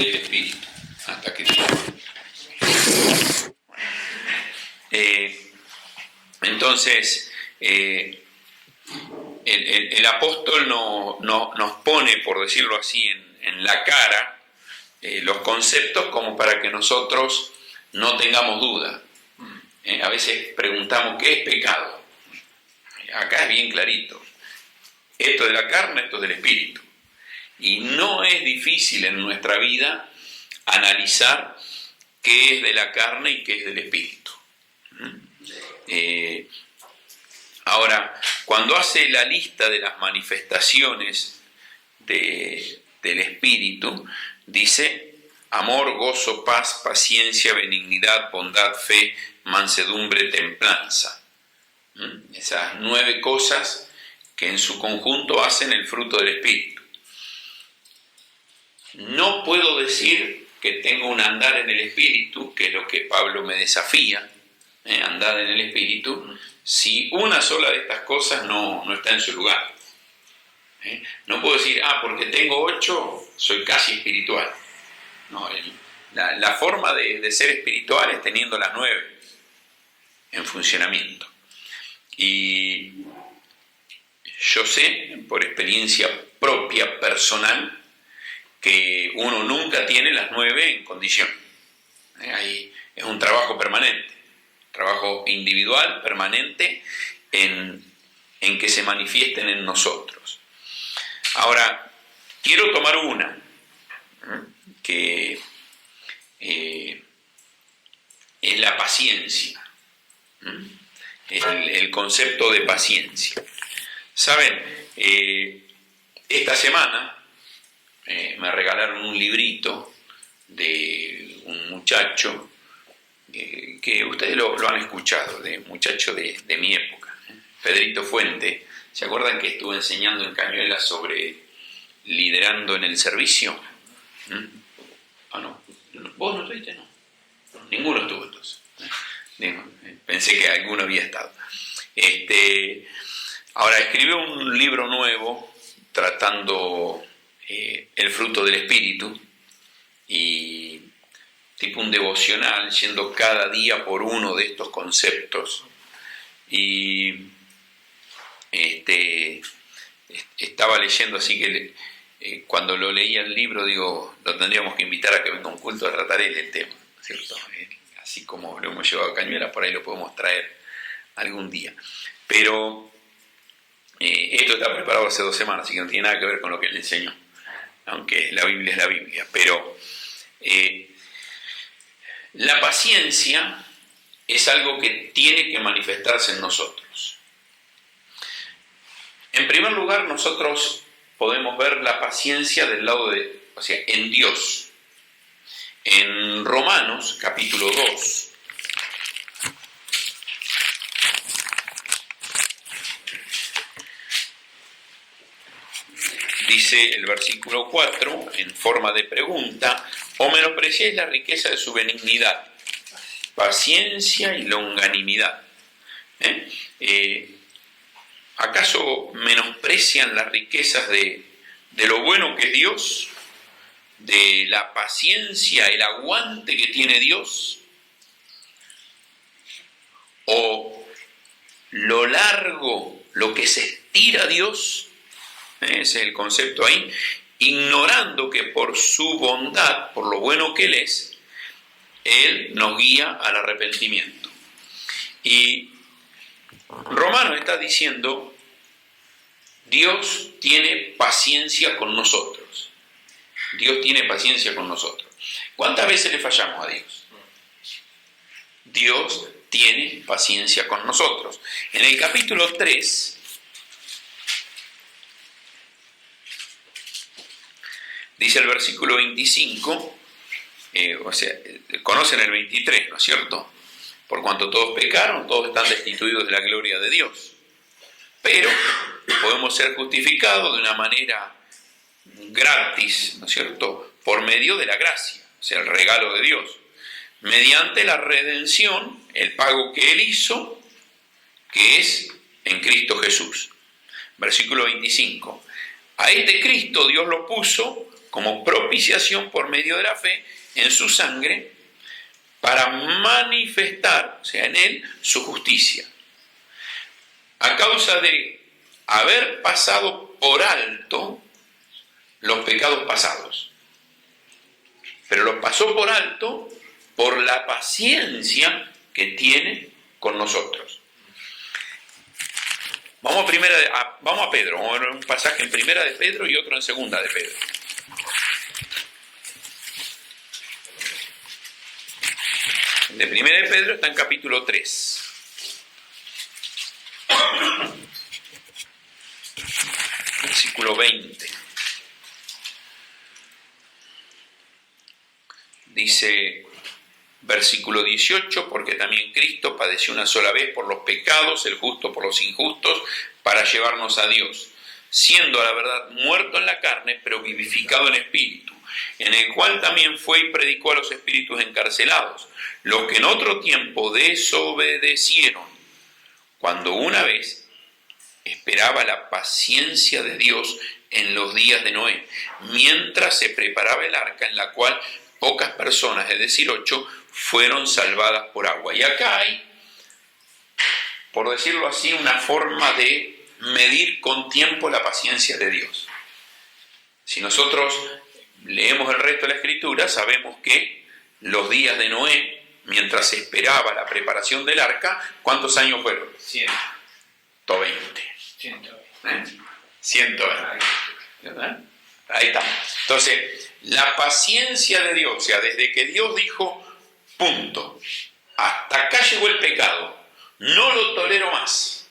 del Espíritu. Hasta que entonces el apóstol nos pone, por decirlo así, en la cara los conceptos como para que nosotros no tengamos duda. A veces preguntamos ¿qué es pecado? Acá es bien clarito. Esto de la carne, esto del espíritu. Y no es difícil en nuestra vida analizar qué es de la carne y qué es del espíritu. Ahora, cuando hace la lista de las manifestaciones del espíritu, dice amor, gozo, paz, paciencia, benignidad, bondad, fe, mansedumbre, templanza. Esas 9 cosas que en su conjunto hacen el fruto del espíritu. No puedo decir que tengo un andar en el espíritu, que es lo que Pablo me desafía, andar en el espíritu, si una sola de estas cosas no está en su lugar. No puedo decir, porque tengo 8, soy casi espiritual. No, la forma de ser espiritual es teniendo las 9 en funcionamiento. Y yo sé, por experiencia propia, personal, que uno nunca tiene las 9 en condición. Ahí es un trabajo permanente, trabajo individual, permanente, en que se manifiesten en nosotros. Ahora, quiero tomar una, que es la paciencia, el concepto de paciencia. Saben, esta semana me regalaron un librito de un muchacho que ustedes lo han escuchado, de muchacho de mi época, Pedrito Fuente. ¿Se acuerdan que estuve enseñando en Cañuela sobre liderando en el servicio? No. ¿Vos no estuviste? No. Ninguno estuvo entonces. Pensé que alguno había estado. Ahora escribió un libro nuevo tratando el fruto del espíritu, y tipo un devocional, yendo cada día por uno de estos conceptos. Y estaba leyendo, así que cuando lo leía el libro, digo, lo tendríamos que invitar a que venga a un culto a tratar el tema, ¿cierto? Así como lo hemos llevado a Cañuelas, por ahí lo podemos traer algún día. Pero esto está preparado hace 2 semanas, así que no tiene nada que ver con lo que él enseñó, aunque la Biblia es la Biblia. Pero la paciencia es algo que tiene que manifestarse en nosotros. En primer lugar, nosotros podemos ver la paciencia del lado en Dios. En Romanos, capítulo 2, dice el versículo 4, en forma de pregunta: ¿o menospreciáis la riqueza de su benignidad, paciencia y longanimidad? ¿Acaso menosprecian las riquezas de lo bueno que es Dios? ¿De la paciencia, el aguante que tiene Dios? ¿O lo largo, lo que se estira Dios? Ese es el concepto ahí. Ignorando que por su bondad, por lo bueno que Él es, Él nos guía al arrepentimiento. Y Romanos está diciendo, Dios tiene paciencia con nosotros. Dios tiene paciencia con nosotros. ¿Cuántas veces le fallamos a Dios? Dios tiene paciencia con nosotros. En el capítulo 3, dice el versículo 25, conocen el 23, ¿no es cierto? Por cuanto todos pecaron, todos están destituidos de la gloria de Dios. Pero podemos ser justificados de una manera gratis, ¿no es cierto?, por medio de la gracia, o sea, el regalo de Dios, mediante la redención, el pago que Él hizo, que es en Cristo Jesús. Versículo 25. A este Cristo Dios lo puso como propiciación por medio de la fe en su sangre, para manifestar, o sea, en él, su justicia. A causa de haber pasado por alto los pecados pasados. Pero los pasó por alto por la paciencia que tiene con nosotros. Vamos a Pedro, vamos a ver un pasaje en primera de Pedro y otro en segunda de Pedro. El de primera de Pedro está en capítulo 3. Versículo 20. Dice, versículo 18, porque también Cristo padeció una sola vez por los pecados, el justo por los injustos, para llevarnos a Dios, siendo a la verdad muerto en la carne, pero vivificado en espíritu, en el cual también fue y predicó a los espíritus encarcelados, los que en otro tiempo desobedecieron, cuando una vez esperaba la paciencia de Dios en los días de Noé, mientras se preparaba el arca, en la cual pocas personas, es decir, 8, fueron salvadas por agua. Y acá hay, por decirlo así, una forma de medir con tiempo la paciencia de Dios. Si nosotros leemos el resto de la Escritura, sabemos que los días de Noé, mientras se esperaba la preparación del arca, ¿cuántos años fueron? 120. 120. ¿Verdad? Ahí está. Entonces, la paciencia de Dios, o sea, desde que Dios dijo, punto, hasta acá llegó el pecado, no lo tolero más.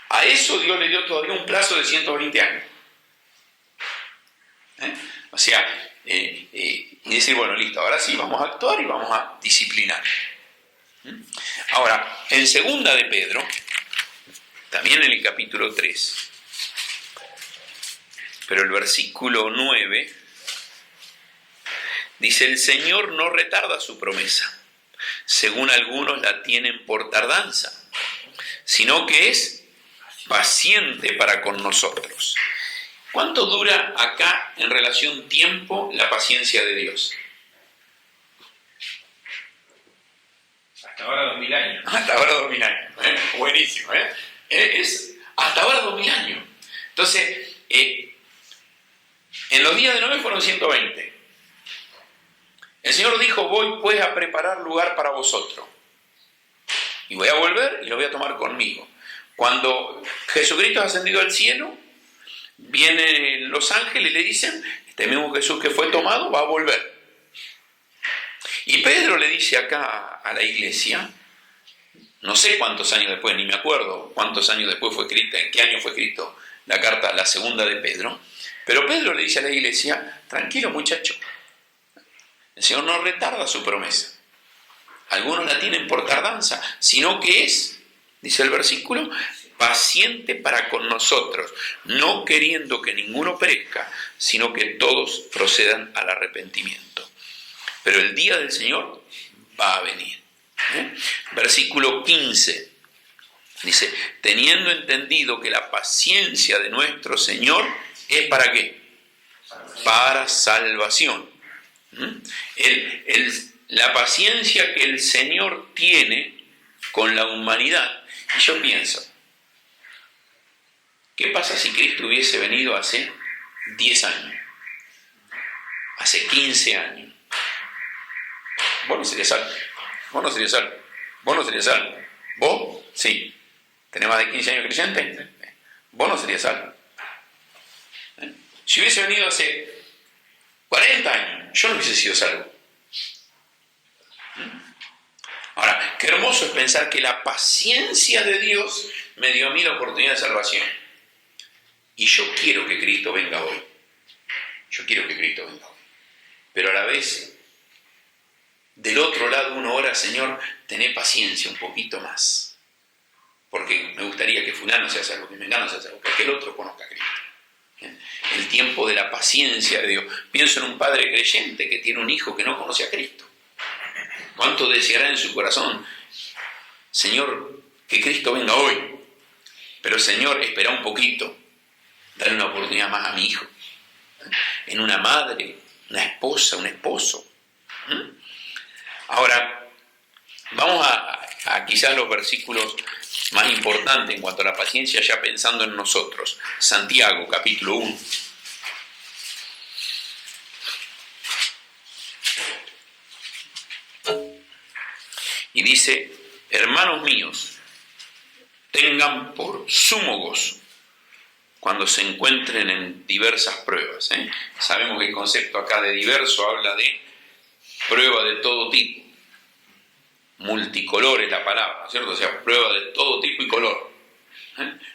A eso Dios le dio todavía un plazo de 120 años. O sea, y decir, bueno, listo, ahora sí vamos a actuar y vamos a disciplinar. Ahora, en segunda de Pedro, también en el capítulo 3, pero el versículo 9, dice, el Señor no retarda su promesa, según algunos la tienen por tardanza, sino que es paciente para con nosotros. ¿Cuánto dura acá en relación tiempo la paciencia de Dios? Hasta ahora 2000 años. Hasta ahora 2000 años. Buenísimo. Es hasta ahora 2000 años. Entonces, en los días de Noé fueron 120. El Señor dijo, voy pues a preparar lugar para vosotros. Y voy a volver y lo voy a tomar conmigo. Cuando Jesucristo ha ascendido al cielo, vienen los ángeles y le dicen, este mismo Jesús que fue tomado va a volver. Y Pedro le dice acá a la iglesia, no sé cuántos años después, ni me acuerdo cuántos años después fue escrita, en qué año fue escrito la carta, la segunda de Pedro, pero Pedro le dice a la iglesia, tranquilo muchacho, el Señor no retarda su promesa. Algunos la tienen por tardanza, sino que es, dice el versículo, paciente para con nosotros, no queriendo que ninguno perezca, sino que todos procedan al arrepentimiento. Pero el día del Señor va a venir. Versículo 15 dice, teniendo entendido que la paciencia de nuestro Señor es ¿para qué? Para salvación. La paciencia que el Señor tiene con la humanidad. Y yo pienso, ¿qué pasa si Cristo hubiese venido hace 10 años? Hace 15 años. Vos no serías salvo. Vos no serías salvo. Vos no serías salvo. ¿Vos? Sí. ¿Tenés más de 15 años creyente? Vos no serías salvo. Si hubiese venido hace 40 años, yo no hubiese sido salvo. Ahora, qué hermoso es pensar que la paciencia de Dios me dio a mí la oportunidad de salvación. Y yo quiero que Cristo venga hoy. Yo quiero que Cristo venga hoy. Pero a la vez, del otro lado uno ora, Señor, tené paciencia un poquito más. Porque me gustaría que fulano sea salvo, que mengano sea salvo, que el otro conozca a Cristo. El tiempo de la paciencia de Dios. Pienso en un padre creyente que tiene un hijo que no conoce a Cristo. ¿Cuánto deseará en su corazón? Señor, que Cristo venga hoy. Pero Señor, espera un poquito. Dale una oportunidad más a mi hijo. en una madre, una esposa, un esposo. Ahora, vamos a quizás los versículos más importantes en cuanto a la paciencia, ya pensando en nosotros. Santiago, capítulo 1. Y dice: hermanos míos, tengan por sumo gozo cuando se encuentren en diversas pruebas. Sabemos que el concepto acá de diverso habla de prueba de todo tipo. Multicolor es la palabra, ¿cierto? O sea, prueba de todo tipo y color.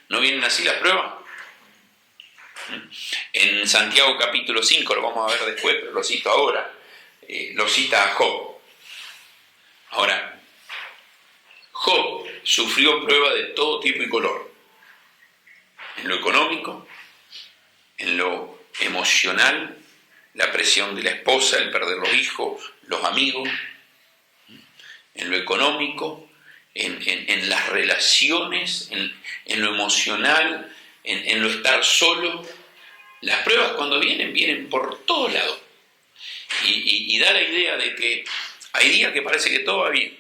¿No vienen así las pruebas? En Santiago capítulo 5, lo vamos a ver después, pero lo cito ahora, lo cita a Job. Ahora, Job sufrió prueba de todo tipo y color. En lo económico, en lo emocional, la presión de la esposa, el perder los hijos, los amigos. En lo económico, en las relaciones, en lo emocional, en lo estar solo. Las pruebas cuando vienen por todos lados. Y da la idea de que hay días que parece que todo va bien,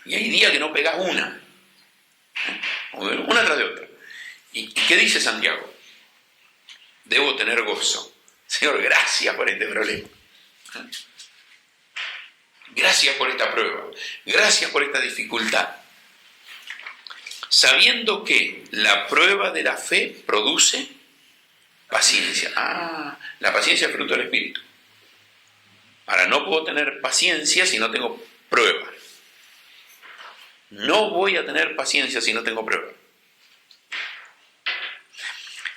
y hay días que no pegás una tras de otra. ¿Y qué dice Santiago? Debo tener gozo. Señor, gracias por este problema. Gracias por esta prueba. Gracias por esta dificultad. Sabiendo que la prueba de la fe produce paciencia. La paciencia es fruto del Espíritu. Ahora, no puedo tener paciencia si no tengo prueba. No voy a tener paciencia si no tengo prueba.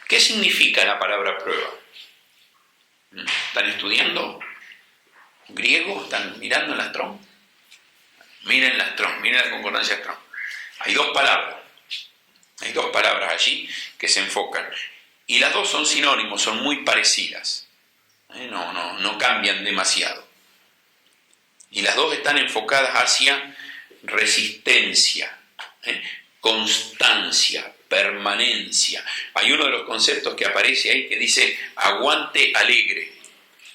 ¿Qué significa la palabra prueba? ¿Están estudiando griego? ¿Están mirando en la Strong? Miren la Strong, miren la concordancia Strong. Hay dos palabras allí que se enfocan. Y las dos son sinónimos, son muy parecidas. No cambian demasiado. Y las dos están enfocadas hacia resistencia, constancia, permanencia. Hay uno de los conceptos que aparece ahí que dice aguante alegre.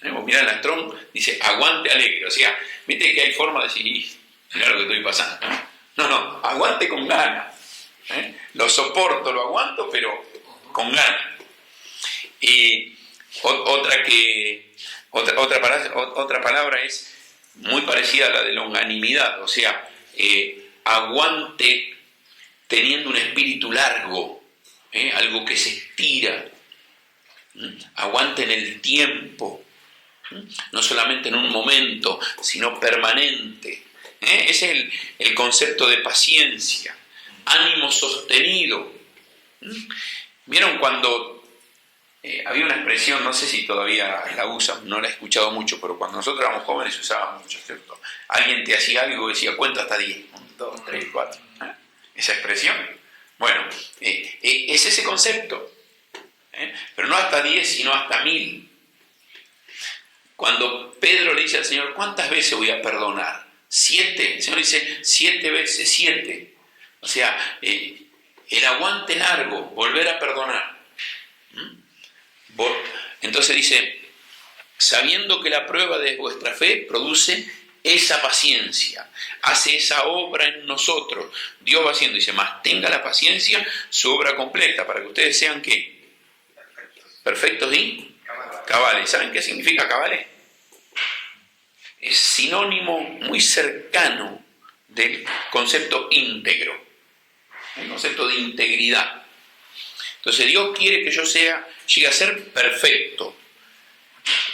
Vos mirá en la Strong, dice aguante alegre. O sea, viste que hay forma de decir, mirá lo que estoy pasando. No, aguante con ganas. Lo soporto, lo aguanto, pero con ganas. Y otra palabra es muy parecida a la de longanimidad, o sea, aguante teniendo un espíritu largo, algo que se estira, aguante en el tiempo, no solamente en un momento, sino permanente. Ese es el concepto de paciencia, ánimo sostenido. ¿Vieron cuando había una expresión, no sé si todavía la usan, no la he escuchado mucho, pero cuando nosotros éramos jóvenes se usaba mucho, ¿cierto? Alguien te hacía algo y decía, cuenta hasta 10, 1, 2, 3, 4. Esa expresión. Bueno, es ese concepto. Pero no hasta 10, sino hasta 1000. Cuando Pedro le dice al Señor, ¿cuántas veces voy a perdonar? 7. El Señor dice, 7 veces 7. O sea, el aguante largo, volver a perdonar. Entonces dice, sabiendo que la prueba de vuestra fe produce esa paciencia, hace esa obra en nosotros. Dios va haciendo, dice, más tenga la paciencia su obra completa, para que ustedes sean ¿qué? Perfectos y cabales. ¿Saben qué significa cabales? Es sinónimo muy cercano del concepto íntegro, el concepto de integridad. Entonces Dios quiere que yo llegue a ser perfecto.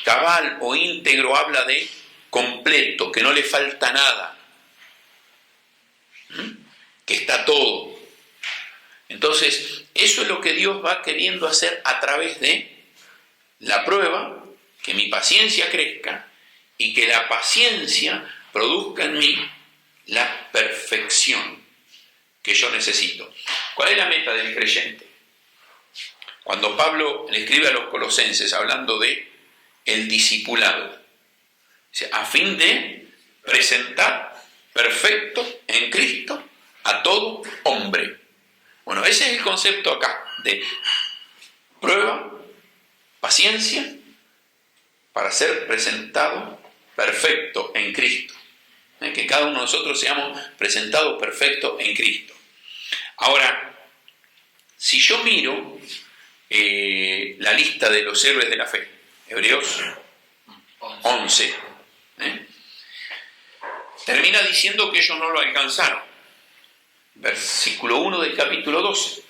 Cabal o íntegro habla de completo, que no le falta nada, que está todo. Entonces, eso es lo que Dios va queriendo hacer a través de la prueba, que mi paciencia crezca y que la paciencia produzca en mí la perfección que yo necesito. ¿Cuál es la meta del creyente? Cuando Pablo le escribe a los colosenses hablando de el discipulado, dice, a fin de presentar perfecto en Cristo a todo hombre. Bueno, ese es el concepto acá de prueba, paciencia para ser presentado perfecto en Cristo. Que cada uno de nosotros seamos presentados perfectos en Cristo. Ahora, si yo miro la lista de los héroes de la fe, Hebreos 11, termina diciendo que ellos no lo alcanzaron. Versículo 1 del capítulo 12.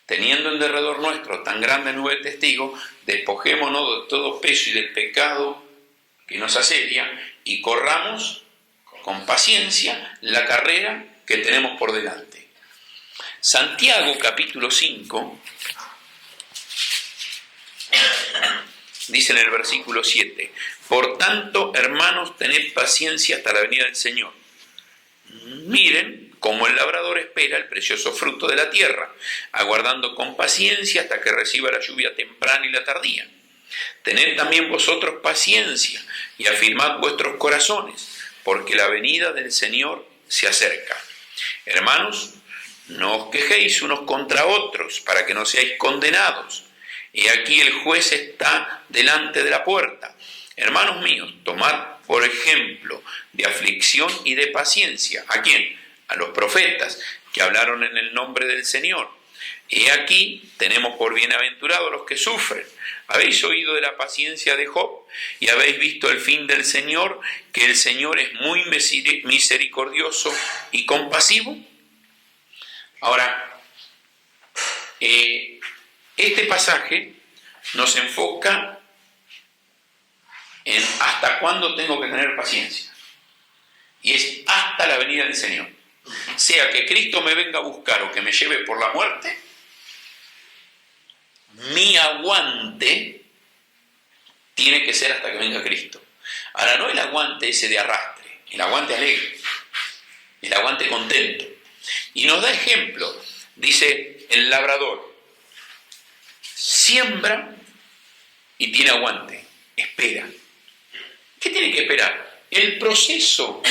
Teniendo en derredor nuestro tan grande nube de testigos, despojémonos de todo peso y del pecado que nos asedia y corramos con paciencia la carrera que tenemos por delante. Santiago capítulo 5 dice en el versículo 7: por tanto, hermanos, tened paciencia hasta la venida del Señor. Miren cómo el labrador espera el precioso fruto de la tierra, aguardando con paciencia hasta que reciba la lluvia temprana y la tardía. Tened también vosotros paciencia y afirmad vuestros corazones, porque la venida del Señor se acerca. Hermanos, no os quejéis unos contra otros, para que no seáis condenados. Y aquí el juez está delante de la puerta. Hermanos míos, tomad por ejemplo de aflicción y de paciencia. ¿A quién? A los profetas que hablaron en el nombre del Señor. Y aquí tenemos por bienaventurados los que sufren. ¿Habéis oído de la paciencia de Job y habéis visto el fin del Señor, que el Señor es muy misericordioso y compasivo? Ahora, este pasaje nos enfoca en hasta cuándo tengo que tener paciencia. Y es hasta la venida del Señor. Sea que Cristo me venga a buscar o que me lleve por la muerte, mi aguante tiene que ser hasta que venga Cristo. Ahora, no el aguante ese de arrastre, el aguante alegre, el aguante contento. Y nos da ejemplo, dice el labrador, siembra y tiene aguante, espera. ¿Qué tiene que esperar? El proceso.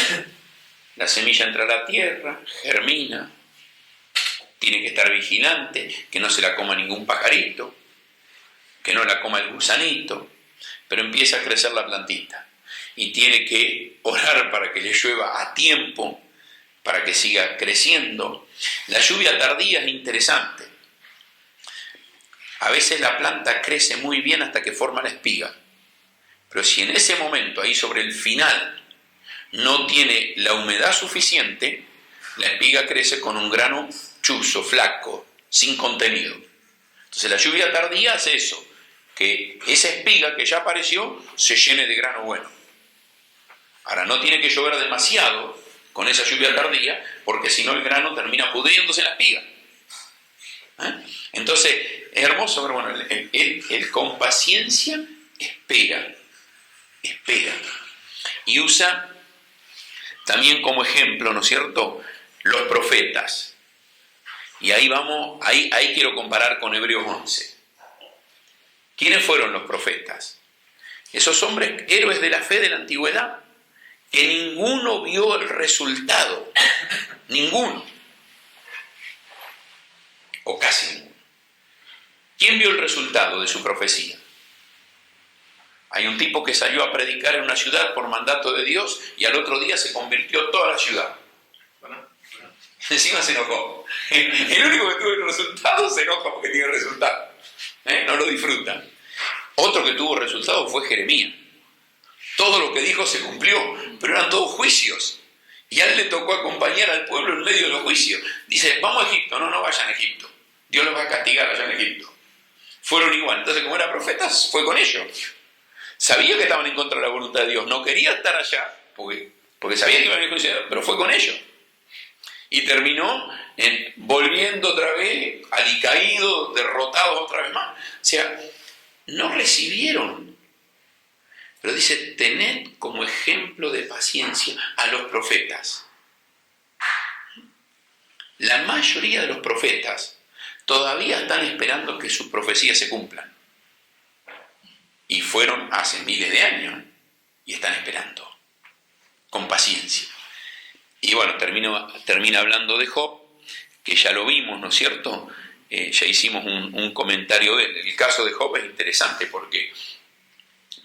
La semilla entra a la tierra, germina, tiene que estar vigilante, que no se la coma ningún pajarito, que no la coma el gusanito, pero empieza a crecer la plantita y tiene que orar para que le llueva a tiempo, para que siga creciendo. La lluvia tardía es interesante. A veces la planta crece muy bien hasta que forma la espiga, pero si en ese momento, ahí sobre el final, no tiene la humedad suficiente, la espiga crece con un grano chuzo, flaco, sin contenido. Entonces la lluvia tardía hace eso, que esa espiga que ya apareció se llene de grano bueno. Ahora, no tiene que llover demasiado con esa lluvia tardía, porque si no el grano termina pudriéndose en la espiga. Entonces, es hermoso, pero bueno, él con paciencia espera. Y usa también como ejemplo, ¿no es cierto?, los profetas. Y ahí vamos, ahí quiero comparar con Hebreos 11. ¿Quiénes fueron los profetas? Esos hombres, héroes de la fe de la antigüedad, que ninguno vio el resultado. Ninguno. O casi ninguno. ¿Quién vio el resultado de su profecía? Hay un tipo que salió a predicar en una ciudad por mandato de Dios y al otro día se convirtió toda la ciudad. Encima se enojó. El único que tuvo el resultado se enoja porque tiene resultado. No lo disfruta. Otro que tuvo resultado fue Jeremías. Todo lo que dijo se cumplió, pero eran todos juicios. Y a él le tocó acompañar al pueblo en medio de los juicios. Dice, vamos a Egipto. No vayan a Egipto. Dios los va a castigar allá en Egipto. Fueron igual. Entonces, como era profeta, fue con ellos. Sabía que estaban en contra de la voluntad de Dios. No quería estar allá, porque sabía que iban a ir juiciados, pero fue con ellos. Y terminó volviendo otra vez, alicaído, derrotados otra vez más. O sea, no recibieron. Pero dice, tened como ejemplo de paciencia a los profetas. La mayoría de los profetas todavía están esperando que sus profecías se cumplan. Y fueron hace miles de años, y están esperando, con paciencia. Y bueno, termina hablando de Job, que ya lo vimos, ¿no es cierto? Ya hicimos un comentario de él. El caso de Job es interesante porque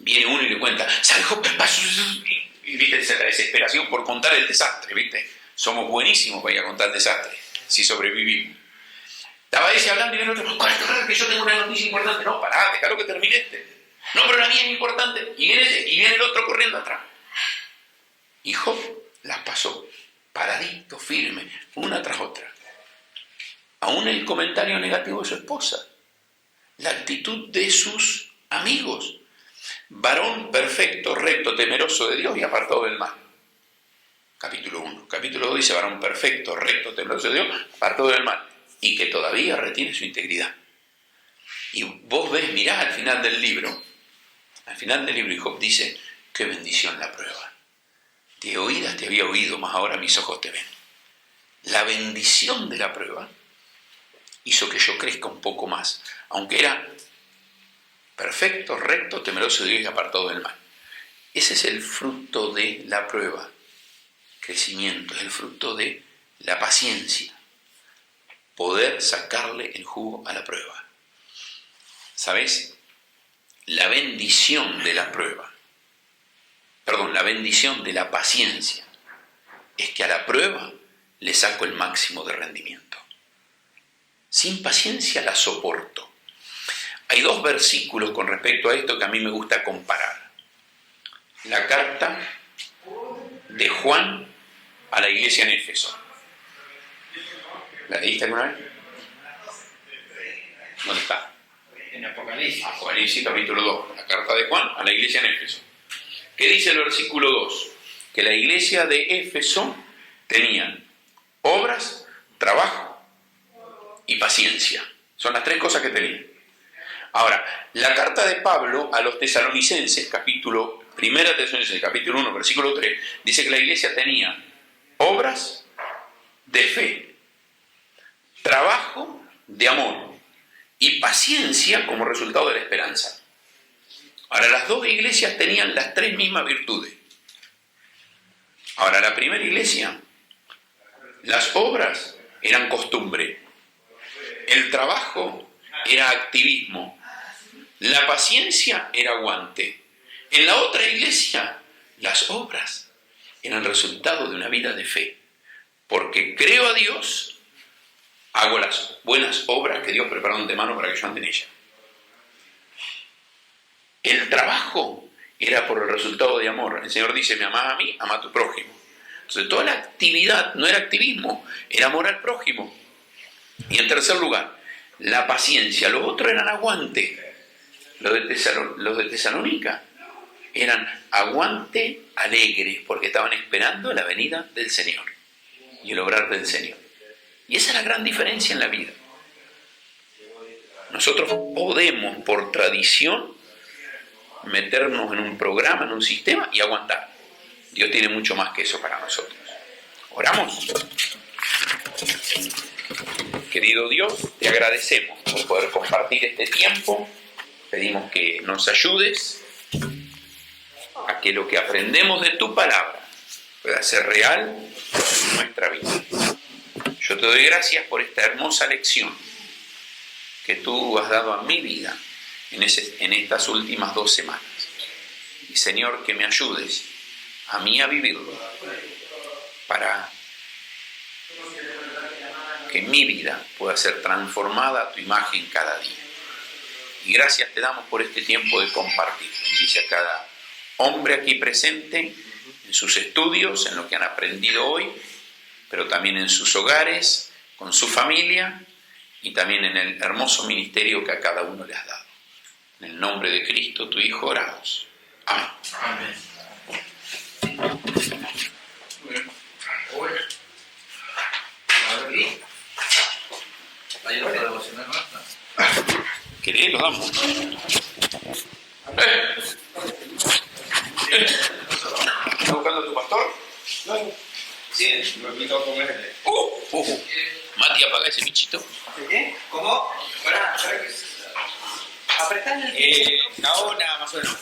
Viene uno y le cuenta, ¿sabes Job? Y viste, la desesperación por contar el desastre, ¿viste? Somos buenísimos para ir a contar el desastre, si sobrevivimos. Estaba ese hablando y viene otro, que yo tengo una noticia importante. No, pará, déjalo que termine este. No, pero la mía es importante. Y viene el otro corriendo atrás. Y Job las pasó, paradito, firme, una tras otra. Aún el comentario negativo de su esposa, la actitud de sus amigos. Varón perfecto, recto, temeroso de Dios y apartado del mal. Capítulo 1. Capítulo 2 dice varón perfecto, recto, temeroso de Dios, apartado del mal. Y que todavía retiene su integridad. Y vos ves, mirá al final del libro, y Job dice, qué bendición la prueba. De oídas te había oído, mas ahora mis ojos te ven. La bendición de la prueba hizo que yo crezca un poco más, aunque era perfecto, recto, temeroso de Dios y apartado del mal. Ese es el fruto de la prueba. Crecimiento, es el fruto de la paciencia. Poder sacarle el jugo a la prueba. ¿Sabes? La bendición de la prueba, la bendición de la paciencia, es que a la prueba le saco el máximo de rendimiento. Sin paciencia la soporto. Hay 2 versículos con respecto a esto que a mí me gusta comparar. La carta de Juan a la iglesia en Éfeso. ¿La leíste alguna vez? ¿Dónde está? En Apocalipsis. Apocalipsis capítulo 2. La carta de Juan a la iglesia en Éfeso. ¿Qué dice el versículo 2? Que la iglesia de Éfeso tenía obras, trabajo y paciencia. Son las 3 cosas que tenía. Ahora, la carta de Pablo a los tesalonicenses, capítulo 1 Tesalonicenses, capítulo 1, versículo 3, dice que la iglesia tenía obras de fe, trabajo de amor y paciencia como resultado de la esperanza. Ahora, las 2 iglesias tenían las 3 mismas virtudes. Ahora, la primera iglesia, las obras eran costumbre, el trabajo era activismo, la paciencia era aguante. En la otra iglesia, las obras eran resultado de una vida de fe, porque creo a Dios, hago las buenas obras que Dios preparó de antemano para que yo ande en ella. El trabajo era por el resultado de amor. El Señor dice, me amás a mí, ama a tu prójimo. Entonces toda la actividad no era activismo, era amor al prójimo. Y en tercer lugar, la paciencia. Los otros eran aguante. Los de Tesalónica eran aguante alegres, porque estaban esperando la venida del Señor y el obrar del Señor. Y esa es la gran diferencia en la vida. Nosotros podemos, por tradición, meternos en un programa, en un sistema y aguantar. Dios tiene mucho más que eso para nosotros. ¿Oramos? Querido Dios, te agradecemos por poder compartir este tiempo. Pedimos que nos ayudes a que lo que aprendemos de tu palabra pueda ser real en nuestra vida. Yo te doy gracias por esta hermosa lección que tú has dado a mi vida en estas últimas 2 semanas. Y Señor, que me ayudes a mí a vivirlo para que mi vida pueda ser transformada a tu imagen cada día. Y gracias te damos por este tiempo de compartir. Bendice a cada hombre aquí presente, en sus estudios, en lo que han aprendido hoy, pero también en sus hogares, con su familia y también en el hermoso ministerio que a cada uno le has dado. En el nombre de Cristo, tu Hijo, oramos. Amén. Amén. ¿Querés? Lo damos. ¿Estás buscando a tu pastor? No. Sí, me invitó a comer. Mati, apaga ese bichito. ¿Qué? ¿Cómo? Para que... Apretá el... Ahora más o menos.